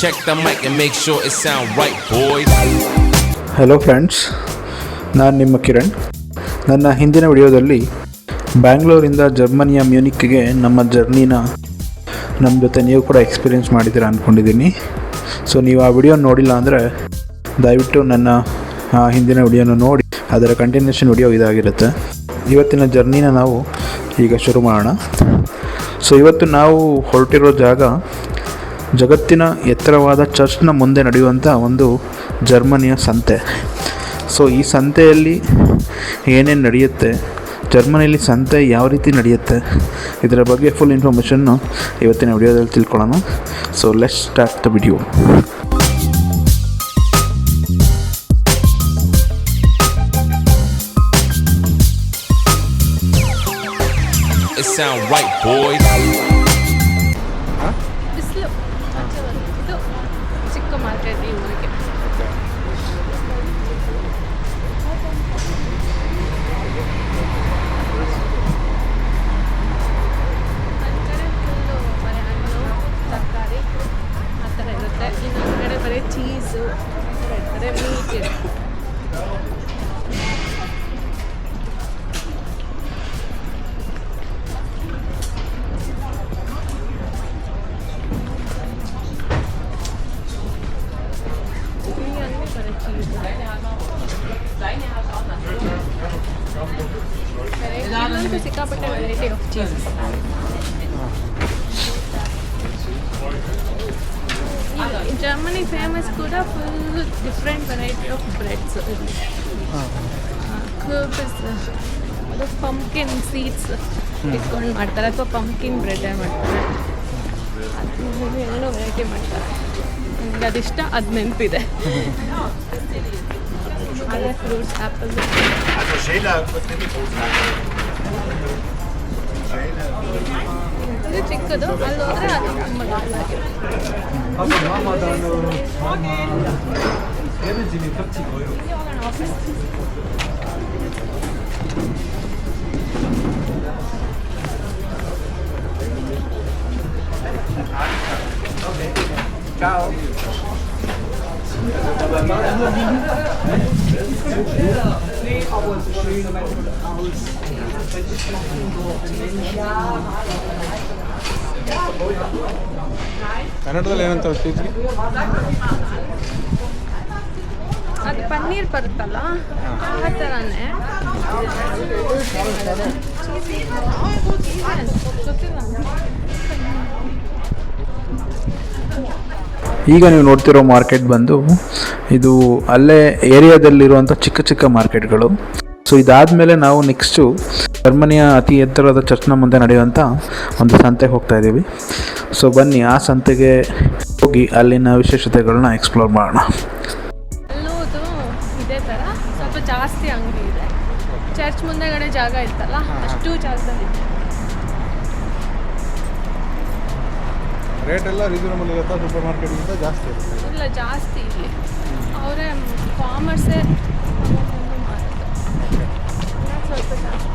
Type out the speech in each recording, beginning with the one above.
check the mic and make sure it sound right, boys. Hello friends, ನಾನು ನಿಮ್ಮ ಕಿರಣ್. ನನ್ನ ಹಿಂದಿನ ವಿಡಿಯೋದಲ್ಲಿ ಬ್ಯಾಂಗ್ಳೂರಿಂದ ಜರ್ಮನಿಯ ಮ್ಯೂನಿಕ್ಗೆ ನಮ್ಮ ಜರ್ನಿನ ನಮ್ಮ ಜೊತೆ ನೀವು ಕೂಡ ಎಕ್ಸ್ಪೀರಿಯೆನ್ಸ್ ಮಾಡಿದ್ದೀರಾ ಅಂದ್ಕೊಂಡಿದ್ದೀನಿ. ಸೊ ನೀವು ಆ ವಿಡಿಯೋ ನೋಡಿಲ್ಲ ಅಂದರೆ ದಯವಿಟ್ಟು ನನ್ನ ಹಿಂದಿನ ವಿಡಿಯೋನ ನೋಡಿ, ಅದರ ಕಂಟಿನ್ಯೂಷನ್ ವಿಡಿಯೋ ಇದಾಗಿರುತ್ತೆ. ಇವತ್ತಿನ ಜರ್ನಿನ ನಾವು ಈಗ ಶುರು ಮಾಡೋಣ. ಸೊ ಇವತ್ತು ನಾವು ಹೊರಟಿರೋ ಜಾಗ ಜಗತ್ತಿನ ಎತ್ತರವಾದ ಚರ್ಚ್ನ ಮುಂದೆ ನಡೆಯುವಂಥ ಒಂದು ಜರ್ಮನಿಯ ಸಂತೆ. ಸೊ ಈ ಸಂತೆಯಲ್ಲಿ ಏನೇನು ನಡೆಯುತ್ತೆ, ಜರ್ಮನಿಯಲ್ಲಿ ಸಂತೆ ಯಾವ ರೀತಿ ನಡೆಯುತ್ತೆ, ಇದರ ಬಗ್ಗೆ ಫುಲ್ ಇನ್ಫಾರ್ಮೇಷನ್ನು ಇವತ್ತಿನ ವಿಡಿಯೋದಲ್ಲಿ ತಿಳ್ಕೊಳ್ಳೋಣ. So let's start the video. It sound right, boys. ಬಿಸಿಲು ಇದು ಚಿಕ್ಕ ಮಾರ್ಕೆಟ್ ಈ ಊರಿಗೆ. ಒಂದು ಕಡೆ ಫುಲ್ಲು ಬರೀ ಹಣ್ಣು ತರಕಾರಿ ಆ ಥರ ಇರುತ್ತೆ, ಇನ್ನೊಂದು ಕಡೆ ಬರೀ ಚೀಸು, ಕಡೆ ಮೀಟ್ ಇರುತ್ತೆ. ಇಲ್ಲಂತೂ ಸಿಕ್ಕಾಪಟ್ಟೆ variety of cheeses. Germany famous ಕೂಡ full different variety of breads. ಕರ್ಬ್ಸ್, ಅದು ಪಂಪ್ಕಿನ್ ಸೀಡ್ಸ್ ಇಟ್ಕೊಂಡು ಮಾಡ್ತಾರೆ, ಅಥವಾ ಪಂಪ್ಕಿನ್ ಬ್ರೆಡ್ಡೇ ಮಾಡ್ತಾರೆ. ಅದು ಏನೋ ವೆರೈಟಿ ಮಾಡ್ತಾರೆ. ನನಗೆ ಅದಿಷ್ಟ, ಅದು ನೆನಪಿದೆ. ಅದೇ ಫ್ರೂಟ್ಸ್, ಆ್ಯಪಲ್. ಇದು ಚಿಕ್ಕದು, ಅಲ್ಲಿ ಹೋದರೆ ಅದು ತುಂಬ ದೊಡ್ಡದಾಗಿರುತ್ತೆ. Ciao. ಕನ್ನಡದಲ್ಲಿ ಏನಂತ ಚೀಸ್ಗೆ? ಅದು ಪನ್ನೀರ್ ಬರುತ್ತಲ್ಲ, ಆ ಥರನೇ. ಈಗ ನೀವು ನೋಡ್ತಿರೋ ಮಾರ್ಕೆಟ್ ಬಂದು ಇದು ಅಲ್ಲೇ ಏರಿಯಾದಲ್ಲಿರುವಂಥ ಚಿಕ್ಕ ಚಿಕ್ಕ ಮಾರ್ಕೆಟ್ಗಳು. ಸೊ ಇದಾದಮೇಲೆ ನಾವು ನೆಕ್ಸ್ಟು ಜರ್ಮನಿಯ ಅತಿ ಎತ್ತರವಾದ ಚರ್ಚ್ನ ಮುಂದೆ ನಡೆಯುವಂಥ ಒಂದು ಸಂತೆಗೆ ಹೋಗ್ತಾ ಇದ್ದೀವಿ. ಸೊ ಬನ್ನಿ ಆ ಸಂತೆಗೆ ಹೋಗಿ ಅಲ್ಲಿನ ವಿಶೇಷತೆಗಳನ್ನ ಎಕ್ಸ್ಪ್ಲೋರ್ ಮಾಡೋಣ. ಅಲ್ಲೋದು ಇದೇ ಥರ ಸ್ವಲ್ಪ ಜಾಸ್ತಿ ಅಂಗಡಿ ಇದೆ. ಚರ್ಚ್ ಮುಂದೆಗಡೆ ಜಾಗ ಇತ್ತಲ್ಲ, ಅಷ್ಟು ಜಾಗದಲ್ಲಿ ರೇಟ್ ಎಲ್ಲ ರೀಸನಬಲ್ ಇರುತ್ತಾ? ಸೂಪರ್ ಮಾರ್ಕೆಟ್ಗಿಂತ ಜಾಸ್ತಿ ಇರುತ್ತೆ? ಇಲ್ಲ, ಜಾಸ್ತಿ ಇಲ್ಲಿ ಅವರೇ ಫಾರ್ಮರ್ಸೇ ಮಾಡೋದು, ಸ್ವಲ್ಪ ಜಾಸ್ತಿ.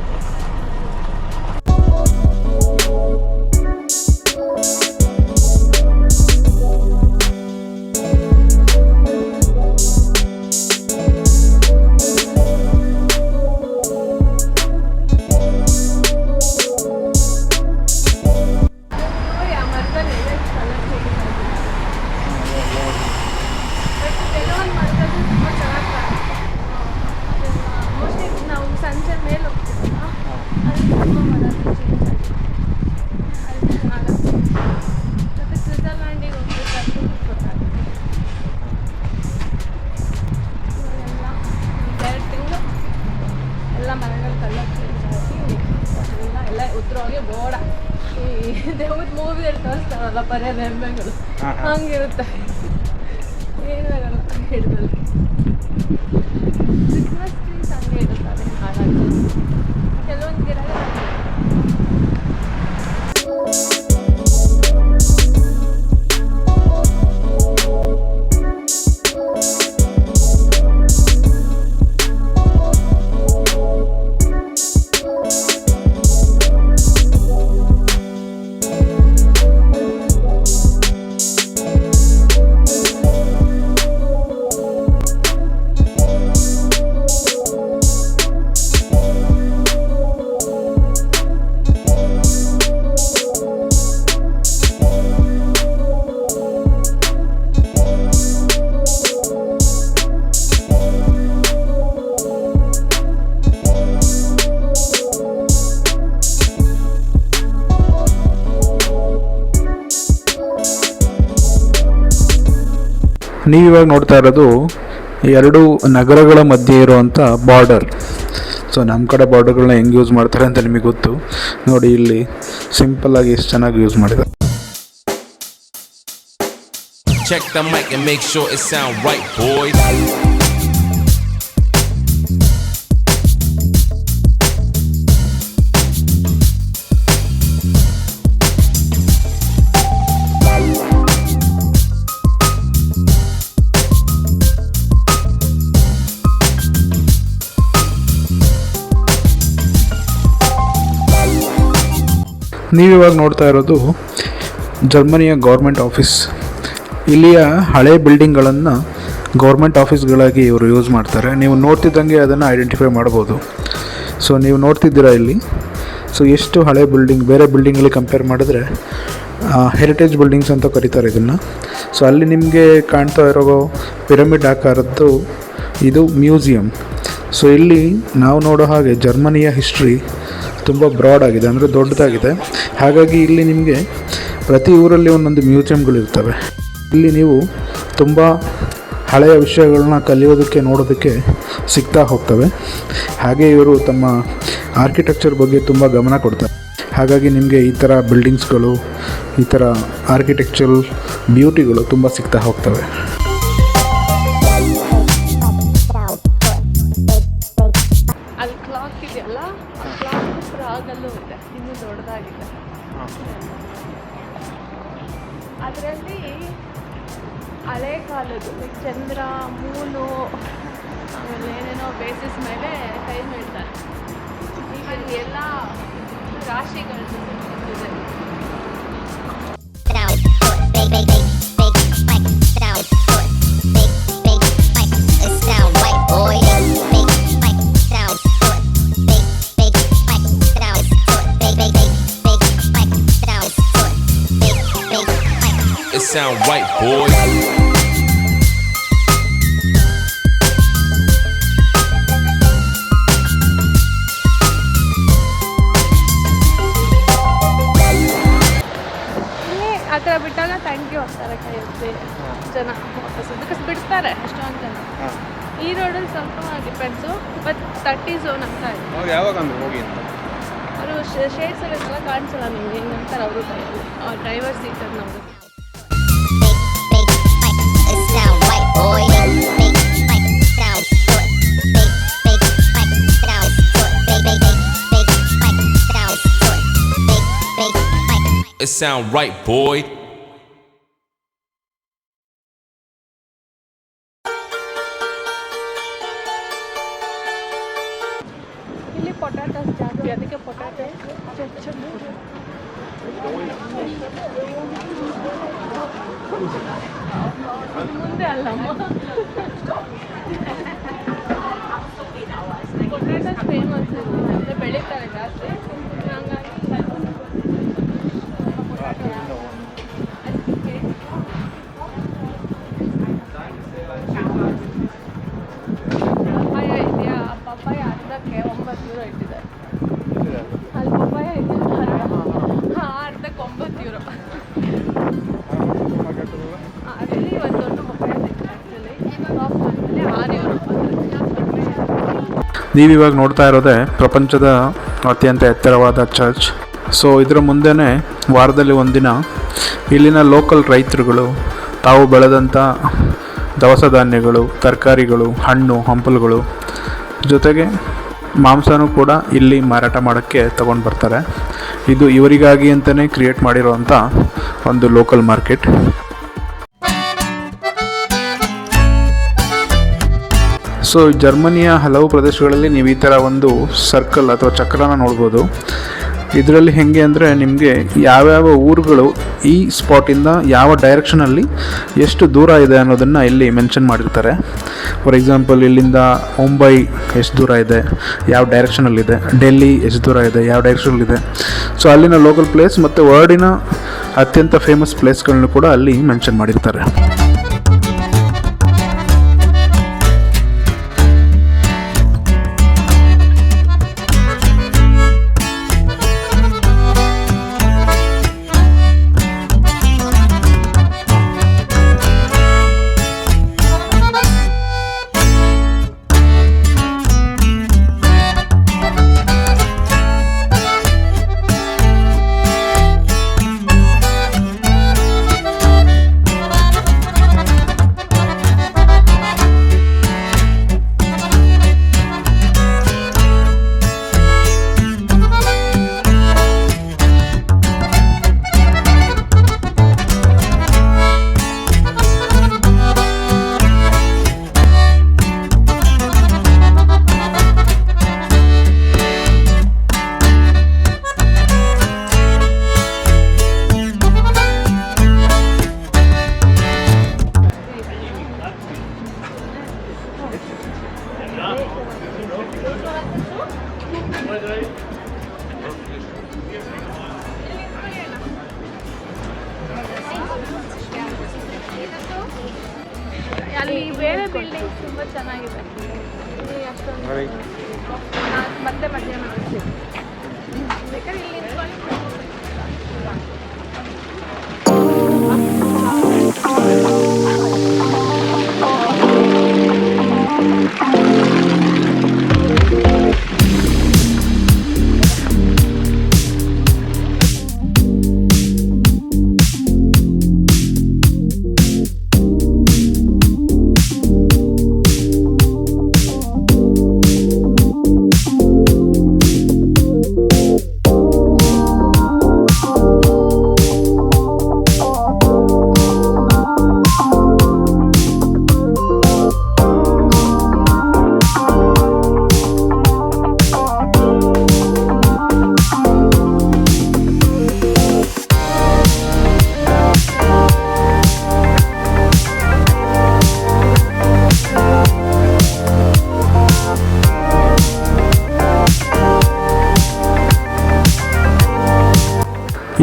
ದೇವ್ರ ಮೂವಿಯಲ್ಲಿ ತೋರಿಸ್ತಾರಲ್ಲ ಬರೀ ರೆಂಬೆಗಳು, ಹಂಗಿರುತ್ತೆ. ಏನಾಗಲ್ಲ ಹಿಡಿದಲ್ಲಿ. ಕ್ರಿಸ್ಮಸ್ ಟ್ರೀಸ್ ಹಂಗೆ ಇರುತ್ತವೆ ಹಾಗಾಗಿ ಕೆಲವೊಂದು ಗಿಡಗಳು. ನೀವಿವಾಗ ನೋಡ್ತಾ ಇರೋದು ಎರಡು ನಗರಗಳ ಮಧ್ಯೆ ಇರುವಂಥ ಬಾರ್ಡರ್. ಸೊ ನಮ್ಮ ಕಡೆ ಬಾರ್ಡರ್ಗಳನ್ನ ಹೆಂಗೆ ಯೂಸ್ ಮಾಡ್ತಾರೆ ಅಂತ ನಿಮಗೆ ಗೊತ್ತು. ನೋಡಿ ಇಲ್ಲಿ ಸಿಂಪಲ್ಲಾಗಿ ಎಷ್ಟು ಚೆನ್ನಾಗಿ ಯೂಸ್ ಮಾಡಿದ್ದಾರೆ. Check the mic and make sure it sound right, boys. ನೀವಿವಾಗ ನೋಡ್ತಾ ಇರೋದು ಜರ್ಮನಿಯ ಗೌರ್ಮೆಂಟ್ ಆಫೀಸ್. ಇಲ್ಲಿಯ ಹಳೆ ಬಿಲ್ಡಿಂಗ್ಗಳನ್ನು ಗೌರ್ಮೆಂಟ್ ಆಫೀಸ್ಗಳಾಗಿ ಇವರು ಯೂಸ್ ಮಾಡ್ತಾರೆ. ನೀವು ನೋಡ್ತಿದ್ದಂಗೆ ಅದನ್ನು ಐಡೆಂಟಿಫೈ ಮಾಡ್ಬೋದು. ಸೊ ನೀವು ನೋಡ್ತಿದ್ದೀರಾ ಇಲ್ಲಿ. ಸೊ ಎಷ್ಟು ಹಳೆ ಬಿಲ್ಡಿಂಗ್, ಬೇರೆ ಬಿಲ್ಡಿಂಗಲ್ಲಿ ಕಂಪೇರ್ ಮಾಡಿದ್ರೆ ಹೆರಿಟೇಜ್ ಬಿಲ್ಡಿಂಗ್ಸ್ ಅಂತ ಕರೀತಾರೆ ಇದನ್ನು. ಸೊ ಅಲ್ಲಿ ನಿಮಗೆ ಕಾಣ್ತಾ ಇರೋ ಪಿರಮಿಡ್ ಆಕಾರದ್ದು ಇದು ಮ್ಯೂಸಿಯಂ. ಸೊ ಇಲ್ಲಿ ನಾವು ನೋಡೋ ಹಾಗೆ ಜರ್ಮನಿಯ ಹಿಸ್ಟ್ರಿ ತುಂಬ ಬ್ರಾಡ್ ಆಗಿದೆ, ಅಂದರೆ ದೊಡ್ಡದಾಗಿದೆ. ಹಾಗಾಗಿ ಇಲ್ಲಿ ನಿಮಗೆ ಪ್ರತಿ ಊರಲ್ಲಿ ಒಂದೊಂದು ಮ್ಯೂಸಿಯಂಗಳಿರ್ತವೆ. ಇಲ್ಲಿ ನೀವು ತುಂಬ ಹಳೆಯ ವಿಷಯಗಳನ್ನ ಕಲಿಯೋದಕ್ಕೆ, ನೋಡೋದಕ್ಕೆ ಸಿಗ್ತಾ ಹೋಗ್ತವೆ. ಹಾಗೆ ಇವರು ತಮ್ಮ ಆರ್ಕಿಟೆಕ್ಚರ್ ಬಗ್ಗೆ ತುಂಬ ಗಮನ ಕೊಡ್ತಾರೆ. ಹಾಗಾಗಿ ನಿಮಗೆ ಈ ಥರ ಬಿಲ್ಡಿಂಗ್ಸ್ಗಳು, ಈ ಥರ ಆರ್ಕಿಟೆಕ್ಚರಲ್ ಬ್ಯೂಟಿಗಳು ತುಂಬ ಸಿಗ್ತಾ ಹೋಗ್ತವೆ. ಅಲ್ಲಿ ಕ್ಲಾಕ್ ಇದೆಯಲ್ಲ, ಆ ಕ್ಲಾಕ್ ಪ್ರಾಗಲ್ಲೂ ಇದೆ, ಇನ್ನೂ ದೊಡ್ಡದಾಗಿದೆ. ಅದರಲ್ಲಿ ಹಳೆ ಕಾಲದ್ದು ಲೈಕ್ ಚಂದ್ರ, ಮೂನು, ಆಮೇಲೆ ಏನೇನೋ ಬೇಸಿಸ್ ಮೇಲೆ ಟೈಮ್ ಹೇಳ್ತಾರೆ. ಈವನ್ ಎಲ್ಲ ರಾಶಿಗಳದ್ದು ಇದೆ. It sound right, boys. ಆ ಥರ ಬಿಟ್ಟಾಗ ಥ್ಯಾಂಕ್ ಯು ಅಂತಾರೆ ಕೈ ಎತ್ತಿ ಜನ ವಾಪಸ್, ಬಿಕಾಸ್ ಬಿಡ್ತಾರೆ ಅಷ್ಟೊಂದು ಜನ. ಈ ರೋಡಲ್ಲಿ ಸ್ವಲ್ಪ ಡಿಪೆಂಡ್ಸು, ಬಟ್ 30 ಝೋನ್ ಅಂತ ಇದೆ. ಅವ್ರು ಯಾವಾಗ ಅಂದ್ರೆ ಹೋಗಿ ಅಂತ ಅವರು ಶೇಡ್ಸ್ ಎಲ್ಲ ಕಾಣಿಸಲ್ಲ ನಿಮಗೆ, ಹಿಂಗೆ ಅಂತಾರೆ ಅವರು ಕೈಯಲ್ಲಿ. ಡ್ರೈವರ್ ಸೀಟಲ್ಲಿ ನಾವು It sound right, boy. ಇಲ್ಲಿ ಪೊಟ್ಯಾಟೋಸ್ ಜಾಸ್ತಿ, ಅದಕ್ಕೆ ಪೊಟ್ಯಾಟೋಸ್ ಮುಂದೆ ಅಲ್ಲಮ್ಮ. ಪೊಟ್ಯಾಟೋಸ್ ಫೇಮಸ್ ಅಂದರೆ ಬೆಳೀತಾರೆ ಜಾಸ್ತಿ. ಹಂಗಾಗಿ ಪಪ್ಪಾಯ ಇದೆಯಾ? ಪಪ್ಪಾಯ ಅರ್ಧಕ್ಕೆ 9 ಯೂರೋ ಇಟ್ಟಿದ್ದಾರೆ. ಅಲ್ಲಿ ಪಪ್ಪಾಯ ಇದೆಯಲ್ಲ, ಅರ್ಧಕ್ಕೆ 9 ಯೂರೋ. ಅದರಲ್ಲಿ ಒಂದು ದೊಡ್ಡ ಪಪ್ಪಾಯ ಸಿಗ್ತದೆ ಆ್ಯಕ್ಚುಲಿ. ಸಾಫ್ಟ್ ಆದಮೇಲೆ 6 ಯೂರೋ. ನೀವಿವಾಗ ನೋಡ್ತಾ ಇರೋದೇ ಪ್ರಪಂಚದ ಅತ್ಯಂತ ಎತ್ತರವಾದ ಚರ್ಚ್. ಸೊ ಇದರ ಮುಂದೆನೇ ವಾರದಲ್ಲಿ ಒಂದಿನ ಇಲ್ಲಿನ ಲೋಕಲ್ ರೈತರುಗಳು ತಾವು ಬೆಳೆದಂಥ ದವಸ ಧಾನ್ಯಗಳು, ತರಕಾರಿಗಳು, ಹಣ್ಣು ಹಂಪಲುಗಳು ಜೊತೆಗೆ ಮಾಂಸನೂ ಕೂಡ ಇಲ್ಲಿ ಮಾರಾಟ ಮಾಡೋಕ್ಕೆ ತಗೊಂಡು ಬರ್ತಾರೆ. ಇದು ಇವರಿಗಾಗಿ ಅಂತಲೇ ಕ್ರಿಯೇಟ್ ಮಾಡಿರೋವಂಥ ಒಂದು ಲೋಕಲ್ ಮಾರ್ಕೆಟ್. ಸೊ ಜರ್ಮನಿಯ ಹಲವು ಪ್ರದೇಶಗಳಲ್ಲಿ ನೀವು ಈ ಥರ ಒಂದು ಸರ್ಕಲ್ ಅಥವಾ ಚಕ್ರನ ನೋಡ್ಬೋದು. ಇದರಲ್ಲಿ ಹೇಗೆ ಅಂದರೆ ನಿಮಗೆ ಯಾವ್ಯಾವ ಊರುಗಳು ಈ ಸ್ಪಾಟಿಂದ ಯಾವ ಡೈರೆಕ್ಷನಲ್ಲಿ ಎಷ್ಟು ದೂರ ಇದೆ ಅನ್ನೋದನ್ನು ಇಲ್ಲಿ ಮೆನ್ಷನ್ ಮಾಡಿರ್ತಾರೆ. ಫಾರ್ ಎಕ್ಸಾಂಪಲ್ ಇಲ್ಲಿಂದ ಮುಂಬೈ ಎಷ್ಟು ದೂರ ಇದೆ, ಯಾವ ಡೈರೆಕ್ಷನಲ್ಲಿದೆ, ಡೆಲ್ಲಿ ಎಷ್ಟು ದೂರ ಇದೆ, ಯಾವ ಡೈರೆಕ್ಷನಲ್ಲಿದೆ. ಸೊ ಅಲ್ಲಿನ ಲೋಕಲ್ ಪ್ಲೇಸ್ ಮತ್ತು ವರ್ಲ್ಡಿನ ಅತ್ಯಂತ ಫೇಮಸ್ ಪ್ಲೇಸ್ಗಳನ್ನು ಕೂಡ ಅಲ್ಲಿ ಮೆನ್ಷನ್ ಮಾಡಿರ್ತಾರೆ. ಅಲ್ಲಿ ಬೇರೆ ಬಿಲ್ಡಿಂಗ್ ತುಂಬ ಚೆನ್ನಾಗಿದೆ. ಇಲ್ಲಿ ಅಷ್ಟೊಂದು ನಾನು ಮತ್ತೆ ಮಧ್ಯಾಹ್ನ ಮಾಡ್ತೀನಿ. ಬೇಕಾದ್ರೆ ಇಲ್ಲಿ ನಿಂತ್ಕೊಂಡು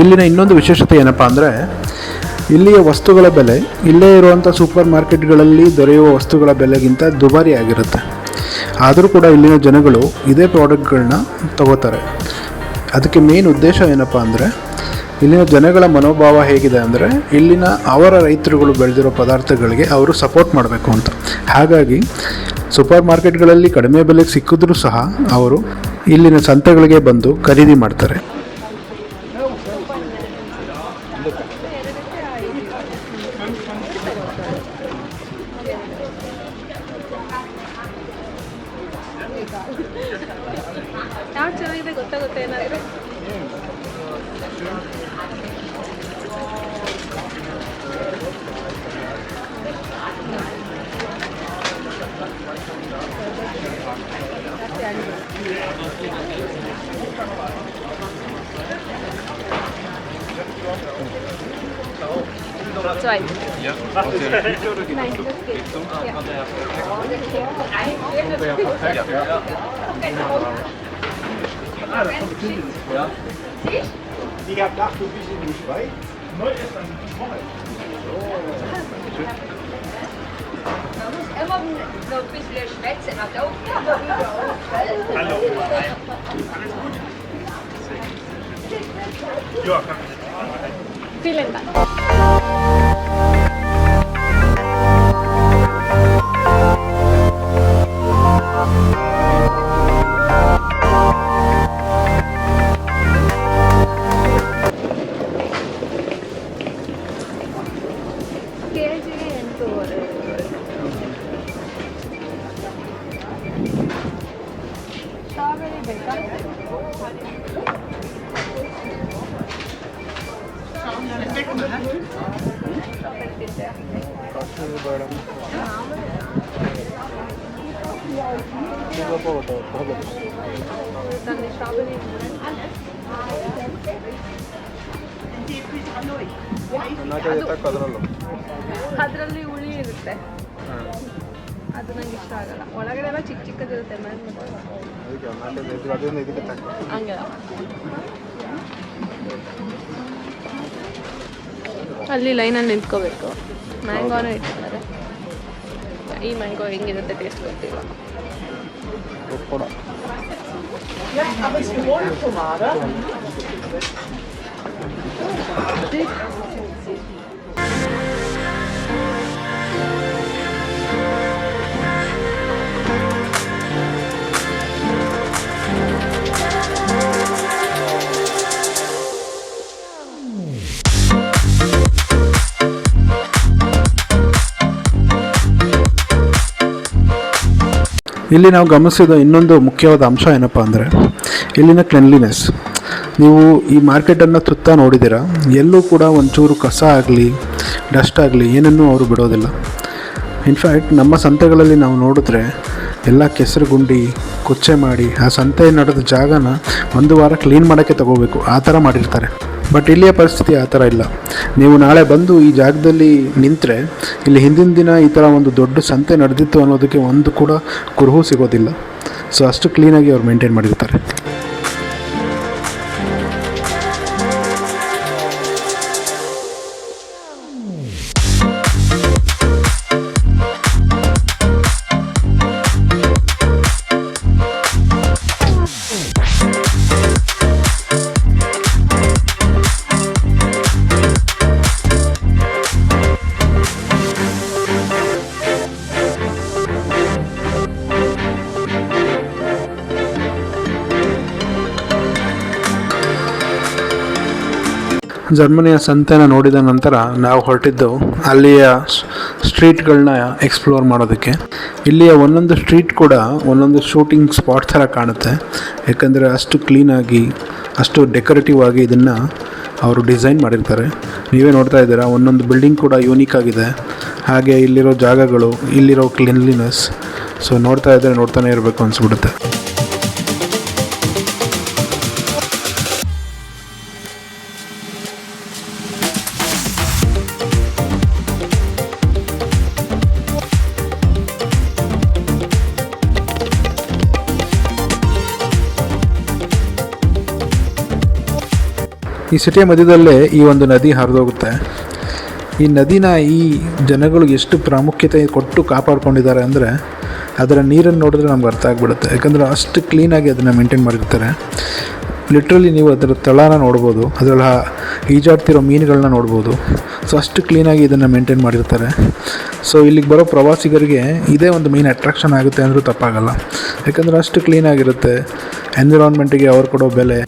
ಇಲ್ಲಿನ ಇನ್ನೊಂದು ವಿಶೇಷತೆ ಏನಪ್ಪ ಅಂದರೆ ಇಲ್ಲಿಯ ವಸ್ತುಗಳ ಬೆಲೆ ಇಲ್ಲೇ ಇರುವಂಥ ಸೂಪರ್ ಮಾರ್ಕೆಟ್ಗಳಲ್ಲಿ ದೊರೆಯುವ ವಸ್ತುಗಳ ಬೆಲೆಗಿಂತ ದುಬಾರಿ ಆಗಿರುತ್ತೆ. ಆದರೂ ಕೂಡ ಇಲ್ಲಿನ ಜನಗಳು ಇದೇ ಪ್ರಾಡಕ್ಟ್ಗಳನ್ನ ತಗೋತಾರೆ. ಅದಕ್ಕೆ ಮೇನ್ ಉದ್ದೇಶ ಏನಪ್ಪ ಅಂದರೆ ಇಲ್ಲಿನ ಜನಗಳ ಮನೋಭಾವ ಹೇಗಿದೆ ಅಂದರೆ ಇಲ್ಲಿನ ಅವರ ರೈತರುಗಳು ಬೆಳೆದಿರೋ ಪದಾರ್ಥಗಳಿಗೆ ಅವರು ಸಪೋರ್ಟ್ ಮಾಡಬೇಕು ಅಂತ. ಹಾಗಾಗಿ ಸೂಪರ್ ಮಾರ್ಕೆಟ್ಗಳಲ್ಲಿ ಕಡಿಮೆ ಬೆಲೆಗೆ ಸಿಕ್ಕಿದ್ರೂ ಸಹ ಅವರು ಇಲ್ಲಿನ ಸಂತೆಗಳಿಗೆ ಬಂದು ಖರೀದಿ ಮಾಡ್ತಾರೆ. ಯಾವ ಚೆನ್ನಾಗಿದೆ ಗೊತ್ತಾಗುತ್ತೆ ಏನಾದರೂ? So I Die gaat daar een beetje niet bij. Nooit is dan mooi. Immer noch ein bisschen schwätzen, aber auch Hallo. Alles gut? Ja, kann ich. Vielen Dank. ಕೆಜಿಗೆ 8.5. ಸ್ಟ್ರಾಬೆರಿ ಬೇಕಾ? ತಂದೆ ಸ್ಟ್ರಾಬೆರಿ ಅದರಲ್ಲಿ ಹುಳಿ ಇರುತ್ತೆ, ಅದು ನಂಗೆ ಇಷ್ಟ ಆಗಲ್ಲ. ಒಳಗಡೆ ಎಲ್ಲ ಚಿಕ್ಕ ಚಿಕ್ಕದಿರುತ್ತೆ, ಹಂಗೆ. ಅಲ್ಲಿ ಲೈನಲ್ಲಿ ನಿಂತ್ಕೋಬೇಕು. ಮ್ಯಾಂಗೋನೂ ಇಟ್ಟಿದ್ದಾರೆ. ಈ ಮ್ಯಾಂಗೋ ಹೆಂಗಿರುತ್ತೆ ಟೇಸ್ಟ್ ಗೊತ್ತಿಲ್ಲ. ಇಲ್ಲಿ ನಾವು ಗಮನಿಸಿದ ಇನ್ನೊಂದು ಮುಖ್ಯವಾದ ಅಂಶ ಏನಪ್ಪ ಅಂದರೆ ಇಲ್ಲಿನ ಕ್ಲೆನ್ಲಿನೆಸ್. ನೀವು ಈ ಮಾರ್ಕೆಟನ್ನು ಸುತ್ತ ನೋಡಿದ್ದೀರಾ, ಎಲ್ಲೂ ಕೂಡ ಒಂಚೂರು ಕಸ ಆಗಲಿ ಡಸ್ಟ್ ಆಗಲಿ ಏನನ್ನೂ ಅವರು ಬಿಡೋದಿಲ್ಲ. ಇನ್ಫ್ಯಾಕ್ಟ್ ನಮ್ಮ ಸಂತೆಗಳಲ್ಲಿ ನಾವು ನೋಡಿದ್ರೆ ಎಲ್ಲ ಕೆಸರು ಗುಂಡಿ ಕೊಚ್ಚೆ ಮಾಡಿ ಆ ಸಂತೆ ನಡೆದ ಜಾಗನ ಒಂದು ವಾರ ಕ್ಲೀನ್ ಮಾಡೋಕ್ಕೆ ತಗೋಬೇಕು, ಆ ಥರ ಮಾಡಿರ್ತಾರೆ. ಬಟ್ ಇಲ್ಲಿಯ ಪರಿಸ್ಥಿತಿ ಆ ಥರ ಇಲ್ಲ. ನೀವು ನಾಳೆ ಬಂದು ಈ ಜಾಗದಲ್ಲಿ ನಿಂತರೆ ಇಲ್ಲಿ ಹಿಂದಿನ ದಿನ ಈ ಥರ ಒಂದು ದೊಡ್ಡ ಸಂತೆ ನಡೆದಿತ್ತು ಅನ್ನೋದಕ್ಕೆ ಒಂದು ಕೂಡ ಕುರುಹು ಸಿಗೋದಿಲ್ಲ. ಸೊ ಅಷ್ಟು ಕ್ಲೀನಾಗಿ ಅವ್ರು ಮೇಂಟೈನ್ ಮಾಡಿರ್ತಾರೆ. ಜರ್ಮನಿಯ ಸಂತೆನ ನೋಡಿದ ನಂತರ ನಾವು ಹೊರಟಿದ್ದು ಅಲ್ಲಿಯ ಸ್ಟ್ರೀಟ್ಗಳನ್ನ ಎಕ್ಸ್ಪ್ಲೋರ್ ಮಾಡೋದಕ್ಕೆ. ಇಲ್ಲಿಯ ಒಂದೊಂದು ಸ್ಟ್ರೀಟ್ ಕೂಡ ಒಂದೊಂದು ಶೂಟಿಂಗ್ ಸ್ಪಾಟ್ ಥರ ಕಾಣುತ್ತೆ. ಯಾಕಂದರೆ ಅಷ್ಟು ಕ್ಲೀನಾಗಿ ಅಷ್ಟು ಡೆಕೋರೇಟಿವ್ ಆಗಿ ಇದನ್ನು ಅವರು ಡಿಸೈನ್ ಮಾಡಿರ್ತಾರೆ. ನೀವೇ ನೋಡ್ತಾ ಇದ್ದೀರಾ, ಒಂದೊಂದು ಬಿಲ್ಡಿಂಗ್ ಕೂಡ ಯೂನಿಕ್ ಆಗಿದೆ. ಹಾಗೆ ಇಲ್ಲಿರೋ ಜಾಗಗಳು, ಇಲ್ಲಿರೋ ಕ್ಲೀನ್ಲಿನೆಸ್, ಸೊ ನೋಡ್ತಾ ಇದ್ದರೆ ನೋಡ್ತಾನೆ ಇರಬೇಕು ಅನಿಸ್ಬಿಡುತ್ತೆ. ಈ ಸಿಟಿಯ ಮಧ್ಯದಲ್ಲೇ ಈ ಒಂದು ನದಿ ಹರಿದೋಗುತ್ತೆ. ಈ ನದಿನ ಈ ಜನಗಳು ಎಷ್ಟು ಪ್ರಾಮುಖ್ಯತೆ ಕೊಟ್ಟು ಕಾಪಾಡ್ಕೊಂಡಿದ್ದಾರೆ ಅಂದರೆ ಅದರ ನೀರನ್ನು ನೋಡಿದ್ರೆ ನಮ್ಗೆ ಅರ್ಥ ಆಗಿಬಿಡುತ್ತೆ. ಯಾಕಂದರೆ ಅಷ್ಟು ಕ್ಲೀನಾಗಿ ಅದನ್ನು ಮೇಂಟೈನ್ ಮಾಡಿರ್ತಾರೆ. ಲಿಟ್ರಲಿ ನೀವು ಅದರ ತಳನ ನೋಡ್ಬೋದು, ಅದರಲ್ಲಿ ಈಜಾಡ್ತಿರೋ ಮೀನುಗಳನ್ನ ನೋಡ್ಬೋದು. ಸೊ ಅಷ್ಟು ಕ್ಲೀನಾಗಿ ಇದನ್ನು ಮೇಂಟೈನ್ ಮಾಡಿರ್ತಾರೆ. ಸೊ ಇಲ್ಲಿಗೆ ಬರೋ ಪ್ರವಾಸಿಗರಿಗೆ ಇದೇ ಒಂದು ಮೇನ್ ಅಟ್ರಾಕ್ಷನ್ ಆಗುತ್ತೆ ಅಂದರೂ ತಪ್ಪಾಗಲ್ಲ. ಯಾಕಂದರೆ ಅಷ್ಟು ಕ್ಲೀನಾಗಿರುತ್ತೆ. ಎನ್ವಿರಾನ್ಮೆಂಟಿಗೆ ಅವ್ರು ಕೊಡೋ ಬೆಲೆ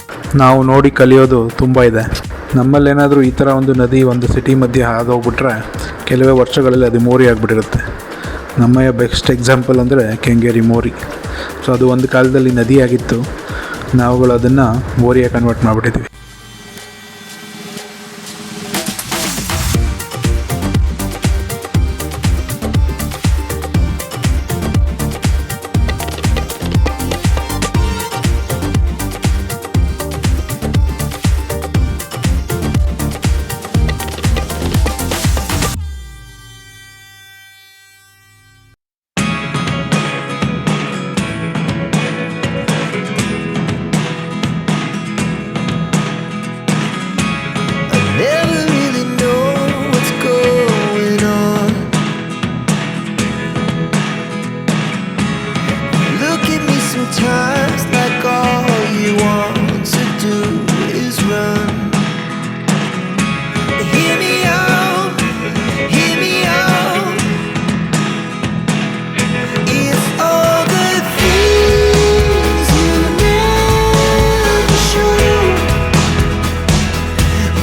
ನಾವು ನೋಡಿ ಕಲಿಯೋದು ತುಂಬ ಇದೆ. ನಮ್ಮಲ್ಲೇನಾದರೂ ಈ ಥರ ಒಂದು ನದಿ ಒಂದು ಸಿಟಿ ಮಧ್ಯೆ ಹಾದೋಗ್ಬಿಟ್ರೆ ಕೆಲವೇ ವರ್ಷಗಳಲ್ಲಿ ಅದು ಮೋರಿ ಆಗಿಬಿಟ್ಟಿರುತ್ತೆ. ನಮ್ಮ ಬೆಸ್ಟ್ ಎಕ್ಸಾಂಪಲ್ ಅಂದರೆ ಕೆಂಗೇರಿ ಮೋರಿ. ಸೊ ಅದು ಒಂದು ಕಾಲದಲ್ಲಿ ನದಿಯಾಗಿತ್ತು, ನಾವುಗಳು ಅದನ್ನು ಮೋರಿಯಾಗಿ convert ಮಾಡಿಬಿಟ್ಟಿದ್ವಿ. Sometimes like all you want to do is run. Hear me out, hear me out. It's all the things you never show.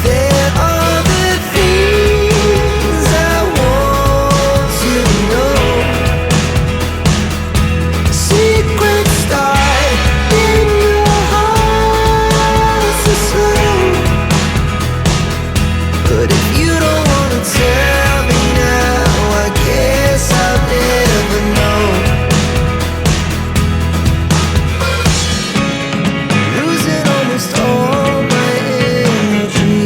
There are the things I want to know. Secrets but if you don't wanna tell me now, I guess I'll never know. Losing almost all my energy.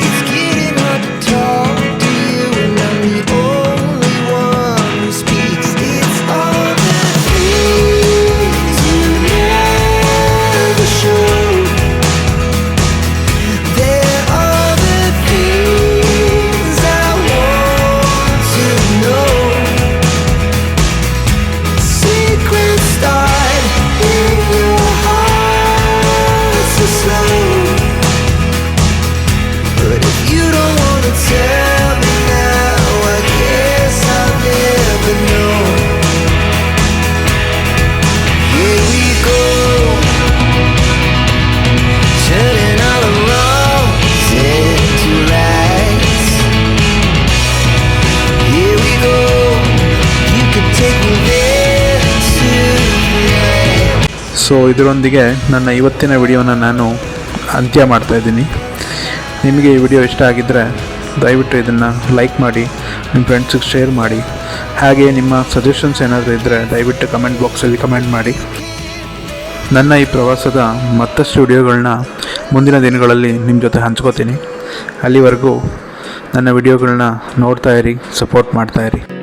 It's getting hard to talk to you, and I'm the only one who speaks. It's all the things you never show. But if you don't wanna tell me now, I guess I'll never know. Here we go, turning all the wrongs into rights. Here we go, you can take me there tonight. So ಇದರೊಂದಿಗೆ ನನ್ನ ಇವತ್ತಿನ ವಿಡಿಯೋನ ನಾನು ಅಂತ್ಯ ಮಾಡ್ತಾಯಿದ್ದೀನಿ. ನಿಮಗೆ ಈ video ಇಷ್ಟ ಆಗಿದ್ದರೆ ದಯವಿಟ್ಟು ಇದನ್ನು ಲೈಕ್ ಮಾಡಿ, ನಿಮ್ಮ ಫ್ರೆಂಡ್ಸಿಗೆ ಶೇರ್ ಮಾಡಿ. ಹಾಗೆ ನಿಮ್ಮ ಸಜೆಷನ್ಸ್ ಏನಾದರೂ ಇದ್ದರೆ ದಯವಿಟ್ಟು ಕಮೆಂಟ್ ಬಾಕ್ಸಲ್ಲಿ ಕಮೆಂಟ್ ಮಾಡಿ. ನನ್ನ ಈ ಪ್ರವಾಸದ ಮತ್ತಷ್ಟು ವಿಡಿಯೋಗಳನ್ನ ಮುಂದಿನ ದಿನಗಳಲ್ಲಿ ನಿಮ್ಮ ಜೊತೆ ಹಂಚ್ಕೋತೀನಿ. ಅಲ್ಲಿವರೆಗೂ ನನ್ನ ವಿಡಿಯೋಗಳನ್ನ ನೋಡ್ತಾಯಿರಿ, ಸಪೋರ್ಟ್ ಮಾಡ್ತಾಯಿರಿ.